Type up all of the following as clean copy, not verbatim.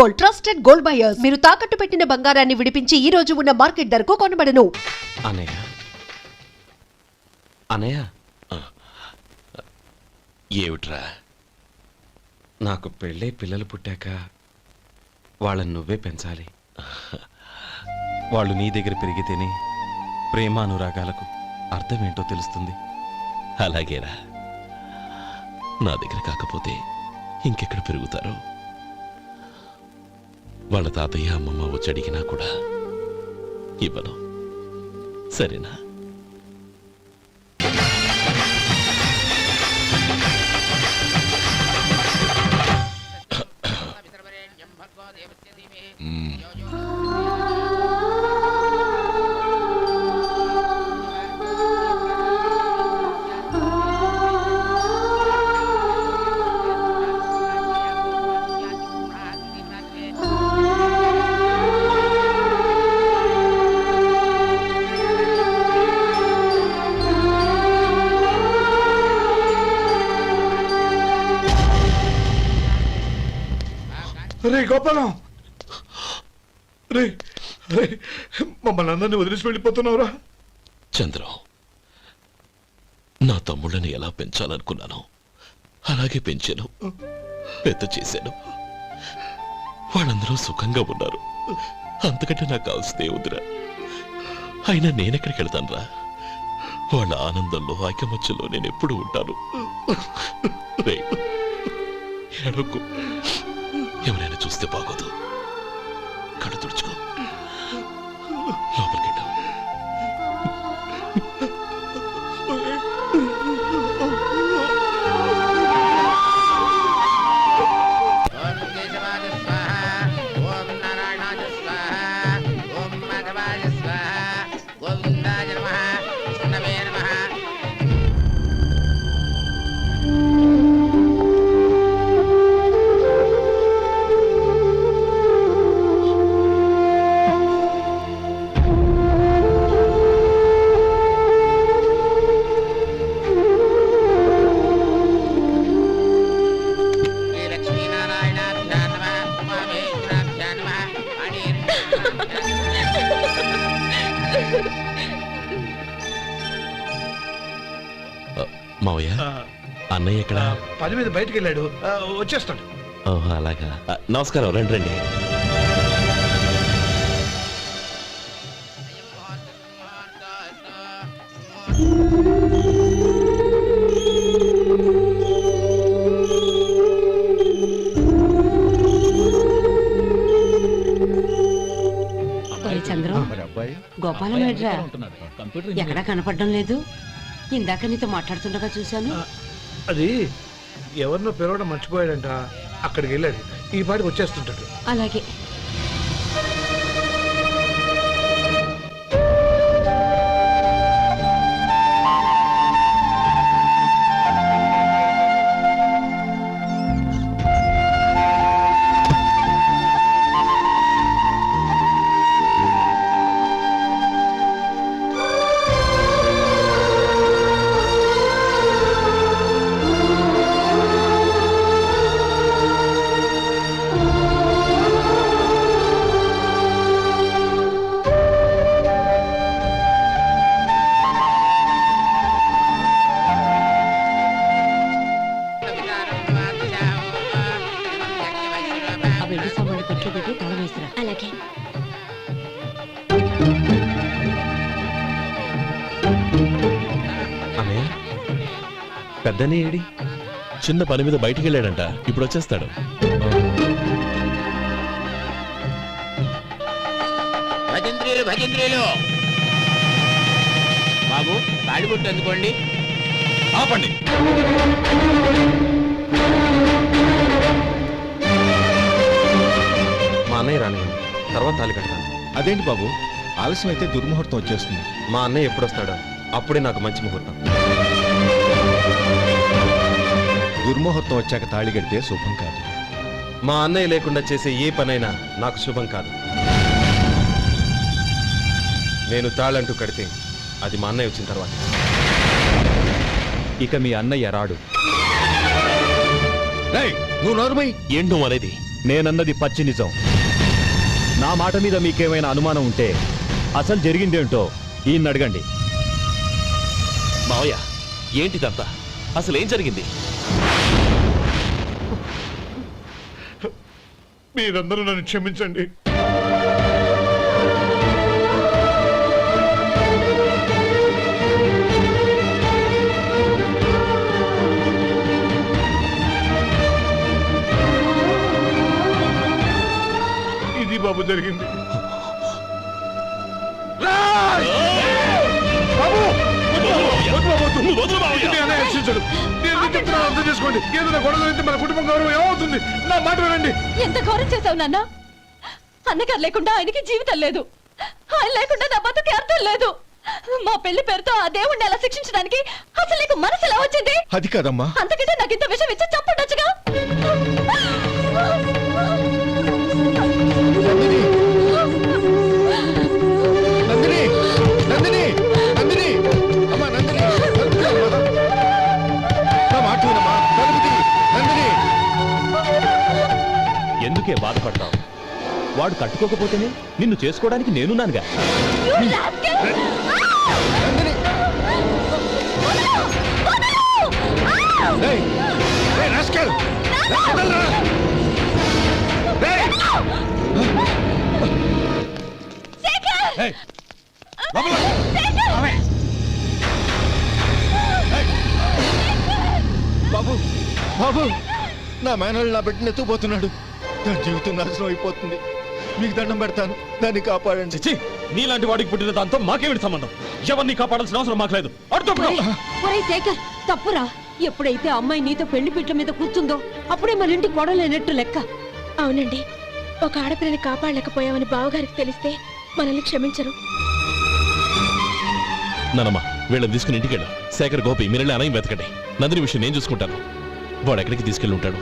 Gold, trusted gold buyers. మీరు తాకట్టు పెట్టిన బంగారాన్ని విడిపించి ఈ రోజు ఉన్న మార్కెట్ ధరకు కొనబడను. అనయ్య అనయ్య ఏమిట్రా, నాకు పెళ్ళై పిల్లలు పుట్టాక వాళ్ళని నువ్వే పెంచాలి. వాళ్ళు నీ దగ్గర పెరిగితేనే ప్రేమానురాగాలకు అర్థమేంటో తెలుస్తుంది. అలాగేరా, నా దగ్గర కాకపోతే ఇంకెక్కడ పెరుగుతారు? వాళ్ళ తాతయ్య అమ్మమ్మ వచ్చి అడిగినా కూడా ఇవ్వను. సరేనా? రే గోపాలం, రే రే మమ్మల్ని అందరినీ వదిలేసి వెళ్ళిపోతున్నావురా? చంద్రం, నా తమ్ముళ్ళని ఎలా పెంచాలనుకున్నానో అలాగే పెంచాను, పెద్ద చేశాను. వాళ్ళందరూ సుఖంగా ఉన్నారు. అంతకంటే నాకు కావాల్సిందే వద్దురా. అయినా నేనెక్కడికి వెళ్తాను రా? వాళ్ళ ఆనందంలో ఐకమత్యంలో నేను ఎప్పుడు ఉంటాను. రే ఎడకు, ఎవరైనా చూస్తే బాగోదు. కళ్ళు తుడుచుకో, లోపలికి వెళ్ళు. మావయ్య, అన్నయ్య ఎక్కడ? పని మీద బయటకు వెళ్ళాడు, వచ్చేస్తాడు. ఓహో అలాగా. నమస్కారం, రండి రండి. చంద్రం, గోపాలం ఎడ్రా ఎక్కడా కనపడడం లేదు. ఇందాక నీతో మాట్లాడుతుండగా చూశాను. అది ఎవరినో పిలవడం మర్చిపోయాడంట, అక్కడికి వెళ్ళాడు. ఈ పాటికి వచ్చేస్తుంటాడు. అలాగే. పెద్దనే ఏడి? చిన్న పని మీద బయటికి వెళ్ళాడంట, ఇప్పుడు వచ్చేస్తాడు. భజంత్రీలు భజంత్రీలు బాబు, తాడిబొట్టు అందుకోండి. ఆపండి. మా అన్నయ్య రానివ్వండి, తర్వాత తాళి కడతాను. అదేంటి బాబు, ఆలస్యం అయితే దుర్ముహూర్తం వచ్చేస్తుంది. మా అన్నయ్య ఎప్పుడు వస్తాడో అప్పుడే నాకు మంచి ముహూర్తం. దుర్ముహూర్తం వచ్చాక తాళి కడితే శుభం కాదు. మా అన్నయ్య లేకుండా చేసే ఏ పనైనా నాకు శుభం కాదు. నేను తాళంటూ కడితే అది మా అన్నయ్య వచ్చిన తర్వాత. ఇక మీ అన్నయ్య రాడు. నువ్వు నోరుమై. ఏంటో అనేది నేనన్నది పచ్చి నిజం. నా మాట మీద మీకేమైనా అనుమానం ఉంటే అసలు జరిగిందేంటో ఈయన్ని అడగండి. మావయ్య ఏంటిదంతా? అసలు ఏం జరిగింది? మీరందరూ నన్ను క్షమించండి. ఇది బాబు జరిగింది. బాబు! నేను హెచ్చరించడు. నేను మీకు చెప్తున్నాను, అర్థం చేసుకోండి. ఏదైనా గొడవలు అయితే మన కుటుంబం గౌరవం ఏమవుతుంది? నా మాట వినండి. ఎంత ఘోరం చేశావు నాన్న. అన్నగారు లేకుండా ఆయనకి జీవితం లేదు, ఆయన లేకుండా నా బతుకి అర్థం లేదు. మా పెళ్లి పేరుతో ఆ దేవుణ్ణి ఎలా శిక్షించడానికి అసలు నీకు మనసు ఎలా వచ్చింది? అది కాదమ్మా. అంతకంటే నాకు ఇంత విషయం ఇచ్చి చంపుండొచ్చుగా. నందిని, నందిని, నందిని, అమ్మా నందిని, తలుపు తీ అమ్మా. నా మాట వినమ్మా, తలుపు తీ, నందిని. ఎందుకే బాధపడతావు? వాడు కట్టుకోకపోతేనే నిన్ను చేసుకోవడానికి నేనున్నానుగా. You rascal! నందిని! ఏయ్! ఏయ్, రాస్కెల్! వదలరా! ఏయ్! ఏయ్! లోపల! ఏయ్! బాబు, బాబు, నా మేనల్ని నా బిడ్డను ఎత్తుకుపోతున్నాడు. నా జీవితం నాశనం అయిపోతుంది. మీకు దండం పెడతాను, దాన్ని కాపాడండి. చిచ్చి, నీలాంటి వాడికి పుట్టిన దాంతో మాకేమిటి సంబంధం? ఎవరిని కాపాడాల్సిన అవసరం మాకు లేదు. ఒరేయ్ శేఖర్, తప్పురా. ఎప్పుడైతే అమ్మాయి నీతో పెళ్లి పీటల మీద కూర్చుందో అప్పుడే మన ఇంటి గొడవలేనట్టు లెక్క. అవునండి, ఒక ఆడపిల్లని కాపాడలేకపోయామని బావగారికి తెలిస్తే మనల్ని క్షమించరు. నానమ్మా వీళ్ళని తీసుకుని ఇంటికి వెళ్ళు. శేఖర్, గోపి మీరెళ్ళి అన్నయ్య వెతకండి. నందిని విషయం నేను చూసుకుంటాను. వాడు ఎక్కడికి తీసుకెళ్ళి ఉంటాడు?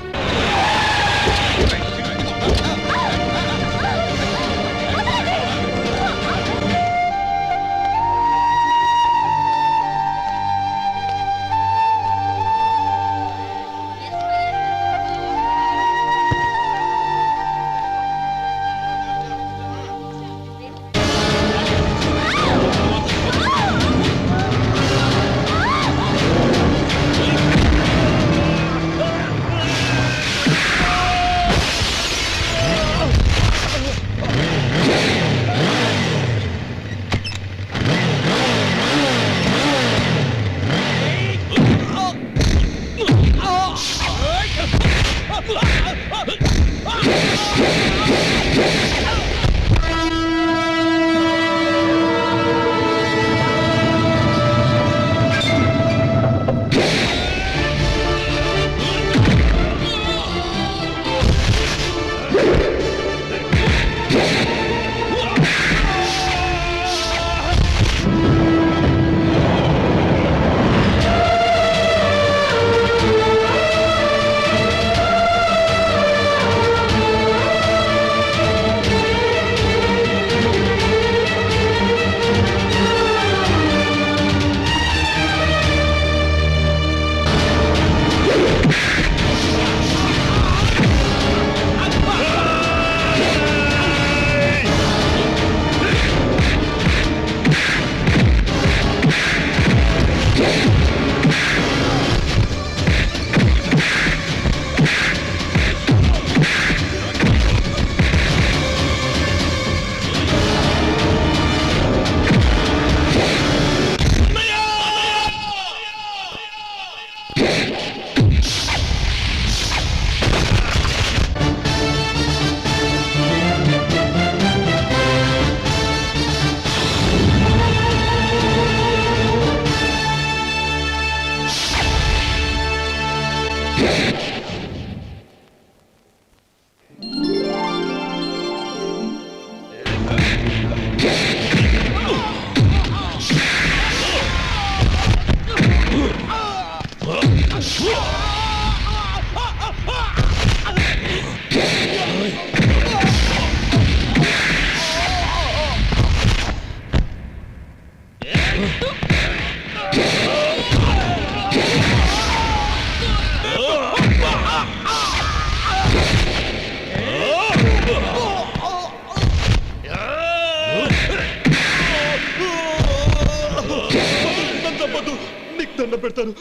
దండం పెడతాను,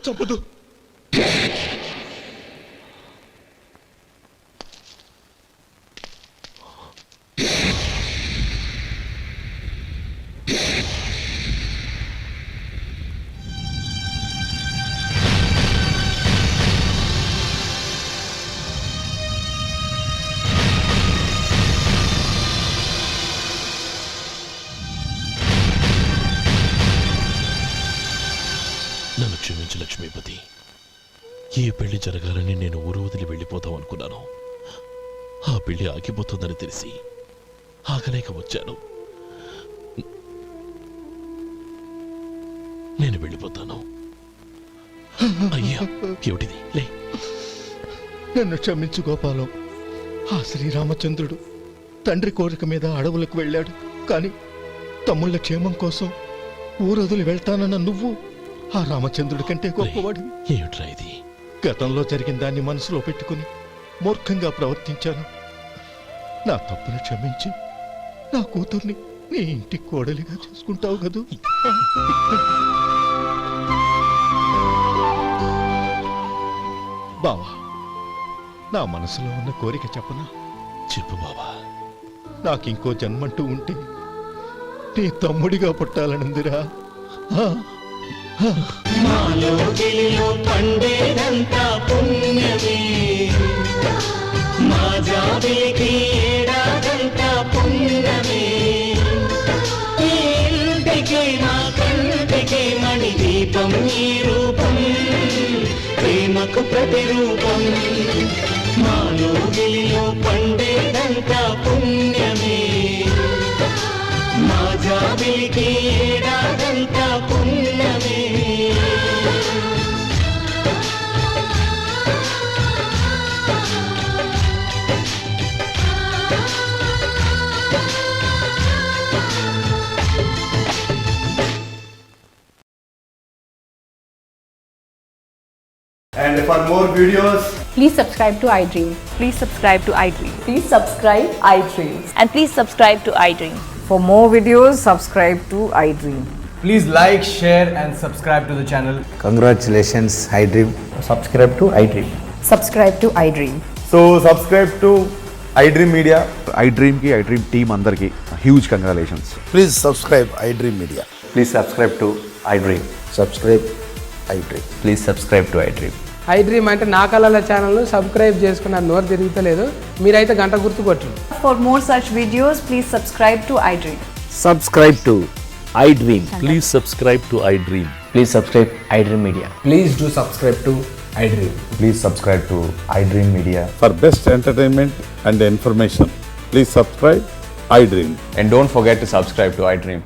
చంపదు. నన్ను క్షమించు లక్ష్మీపతి. ఈ పెళ్లి జరగాలని నేను ఊరు వదిలి వెళ్ళిపోతాం అనుకున్నాను. ఆ పెళ్లి ఆగిపోతుందని తెలిసి ఆగలేక వచ్చాను. నేను వెళ్ళిపోతాను. అయ్యా, ఏమిటిది? లే. నన్ను క్షమించు గోపాలం. ఆ శ్రీరామచంద్రుడు తండ్రి కోరిక మీద అడవులకు వెళ్ళాడు. కానీ తమ్ముళ్ళ క్షేమం కోసం ఊరొదిలి వెళ్తానన్న నువ్వు ఆ రామచంద్రుడి కంటే గొప్పవాడివి. ఏమిట్రా ఇది? గతంలో జరిగిన దాన్ని మనసులో పెట్టుకుని మూర్ఖంగా ప్రవర్తించాను. నా తప్పును క్షమించి నా కూతుర్ని నీ ఇంటి కోడలిగా చేసుకుంటావు కదూ. బావా, నా మనసులో ఉన్న కోరిక చెప్పనా? చెప్పు బాబా. నాకింకో జన్మంటూ ఉంటే నీ తమ్ముడిగా పుట్టాలనుందిరా. పండేదంతా పుణ్యమే, మా జాబిలికి ఏడాదంతా పుణ్యమే. ఈ ఇంటికి మా కంటికి మణి దీపం ఈ రూపం, ప్రేమకు ప్రతిరూపం. మాలో గిలిలో పండేదంతా పుణ్యమే, మా జాబిలికి ఏడాదంతా పుణ్యమే. And for more videos, Please subscribe to iDream. Please subscribe to iDream. Please subscribe iDream. And please subscribe to iDream. For more videos, subscribe to iDream. please like, share and subscribe to the channel. Congratulations, iDream. Subscribe to iDream. Subscribe to iDream. So subscribe to iDream Media. iDream ki iDream team andarki huge congratulations. Please subscribe iDream media. Please subscribe to iDream. Subscribe iDream. Please subscribe to iDream. iDream అంటే నా కళల ఛానల్ను subscribe చేసుకున్న నోరు తిరుగుతలేదు. మీరైతే గంట గుర్తు కొట్టండి. For more such videos, please subscribe to iDream. Subscribe to iDream. Please subscribe to iDream. Please subscribe iDream Media. Please do subscribe to iDream. Please subscribe to iDream Media. For best entertainment and information, please subscribe iDream. And don't forget to subscribe to iDream.